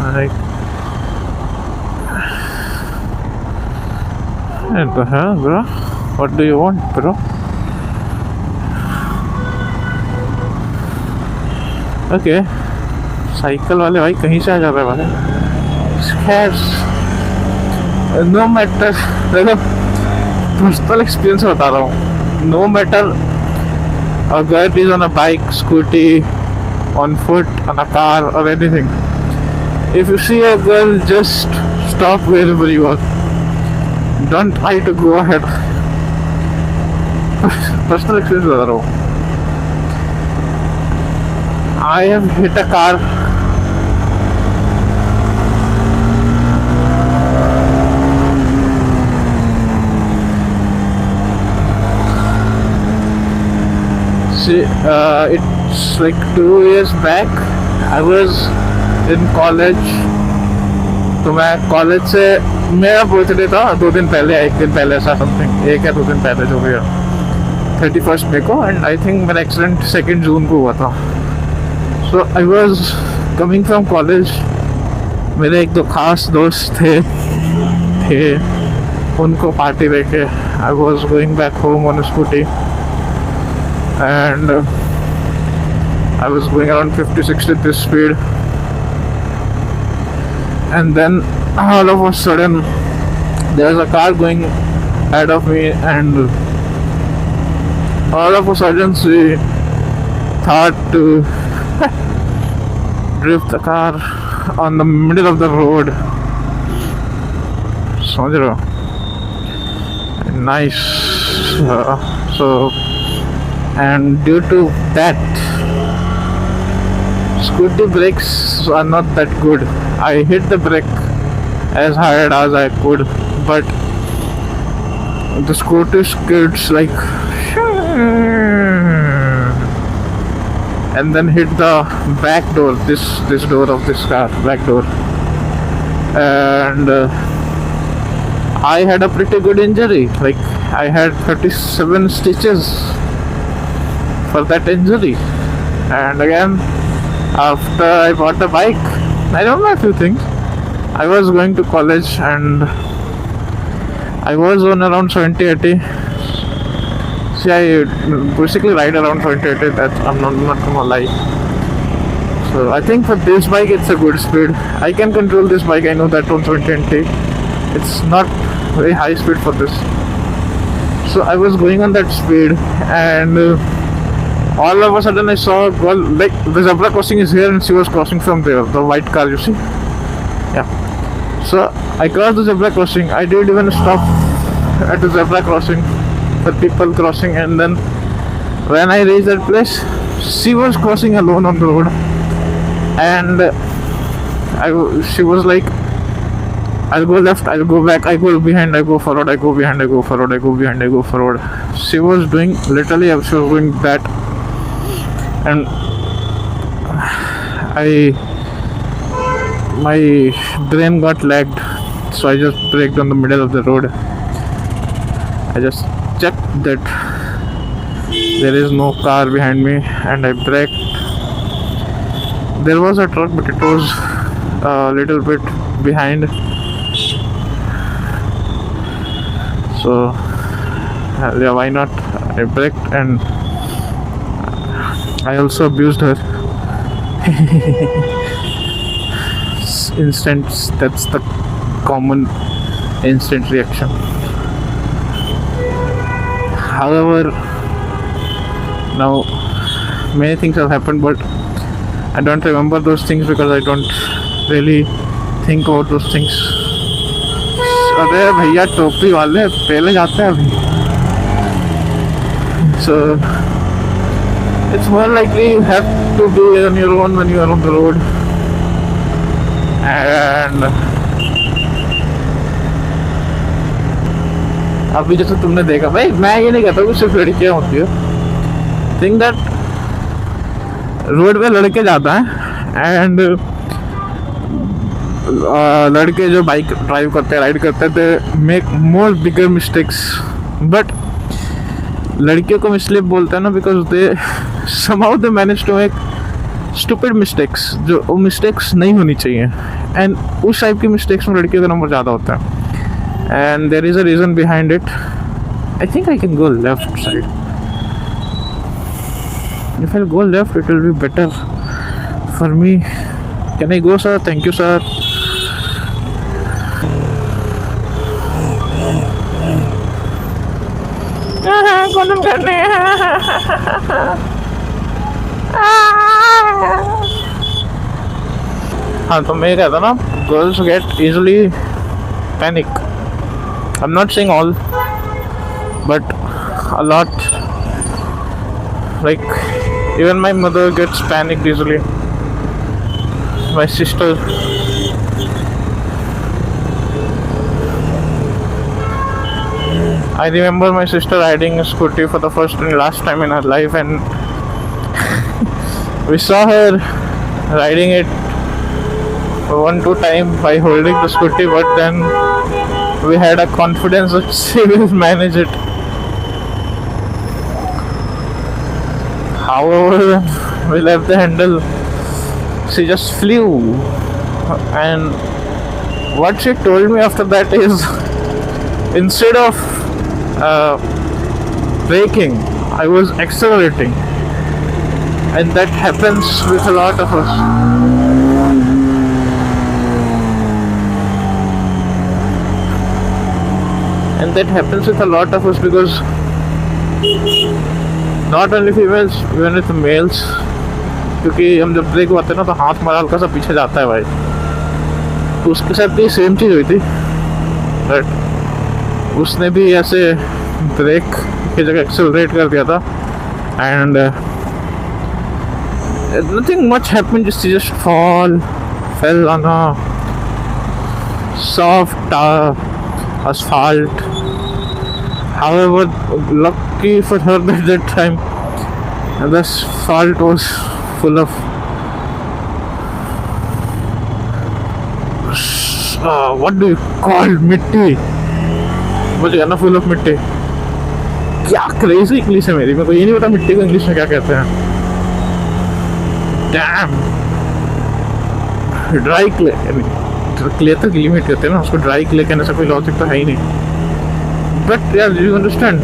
Like, what the hell, bro? What do you want, bro? Okay. Cycle वाले भाई कहीं से आ जा रहे हैं भाई. खैर, नो मैटर. देखो, पर्सनल एक्सपीरियंस बता रहा हूँ. नो मैटर अगर it is on a bike, scooty, on foot, on a car or anything, if you see a girl, just stop wherever you are. Don't try to go ahead. Personal experience बता रहा हूँ. I have hit a car. See, it's like 2 years back. I was in college. तो मैं college से, मेरा birthday था 2 दिन पहले, 1 दिन पहले ऐसा समथिंग, 1 या 2 दिन पहले जो भी है, 31 मई को. एंड आई थिंक मेरा एक्सीडेंट 2 जून को हुआ था. So I was coming from college. मेरे 1-2 खास दोस्त थे उनको पार्टी देके I was going back home on scooty. And I was going around 50-60 this speed, and then all of a sudden there's a car going ahead of me, and all of a sudden she thought to drift the car on the middle of the road. समझ रहे हो? Nice. So and due to that, scooty brakes are not that good. I hit the brake as hard as I could, but the scooty skids like, and then hit the back door, this door of this car, back door, and I had a pretty good injury. Like, I had 37 stitches for that injury. And again, after I bought the bike, I don't know a few things. I was going to college and I was on around 70-80. See, I basically ride around 70-80. That I'm not gonna lie. So I think for this bike it's a good speed. I can control this bike, I know that, on 70-80. It's not very high speed for this. So I was going on that speed, and all of a sudden I saw a girl, like the zebra crossing is here and she was crossing from there, the white car, you see. Yeah. So I crossed the zebra crossing. I didn't even stop at the zebra crossing for people crossing, and then when I reached that place, she was crossing alone on the road, and she was like, I'll go left, I'll go back, I go behind, I go forward, I go behind, I go forward, I go behind, I go forward. She was doing, literally she was doing that. And my brain got lagged, so I just braked on the middle of the road. I just checked that there is no car behind me, and I braked. There was a truck, but it was a little bit behind. So yeah, why not? I braked, and I also abused her. Instant, that's the common instant reaction. However, now many things have happened, but I don't remember those things because I don't really think about those things. अरे भैया टोपी वाले पहले जाते हैं अभी. So it's more likely you have to be on your own when you are on the road. And अभी जैसे तुमने देखा, भाई मैं ये नहीं कहता कि सिर्फ लड़कियाँ होती है. थिंक दैट रोड पे लड़के ज़्यादा हैं, एंड लड़के जो बाइक ड्राइव करते हैं, राइड करते हैं, they make more bigger mistakes. But लड़कियों को इसलिए बोलते हैं ना, because they somehow they manage to make stupid mistakes, जो वो मिस्टेक्स नहीं होनी चाहिए, एंड उस टाइप की मिस्टेक्स में लड़कियों का नंबर ज़्यादा होता है, and there is a reason behind it. I think I can go left side. If I go left it will be better for me. Can I go sir? Thank you sir. कौन करने हाँ, तो मैं कहता ना, girls get easily panic. I am not saying all, but a lot. Like even my mother gets panicked easily. My sister. I remember my sister riding a scooty for the first and last time in her life, and we saw her riding it 1-2 times by holding the scooty, but then we had a confidence that she will manage it. However, we left the handle, she just flew. And what she told me after that is, instead of braking, I was accelerating, and that happens with a lot of us. And that happens with a lot of us because not only females, even with males. क्योंकि हम जब break मारते हैं ना, तो हाथ हमारा हल्का सा पीछे जाता है भाई. तो उसके साथ भी सेम चीज़ हुई थी, बट उसने भी ऐसे ब्रेक की जगह एक्सेलरेट कर दिया था, and nothing much happened. Just fell on a soft asphalt. However, lucky for her that time the asphalt was full of what do you call मिट्टी. मुझे कहना फुल ऑफ मिट्टी. क्या क्रेजी इंग्लिश है मेरी, मेरे को ये नहीं पता मिट्टी को इंग्लिश में क्या कहते हैं. डैम. Dry clay. क्ले तो गीली मिट्टी होती है ना, उसको ड्राई क्ले कहने से कोई लॉजिक तो है ही नहीं. बट यार, यू अंडरस्टैंड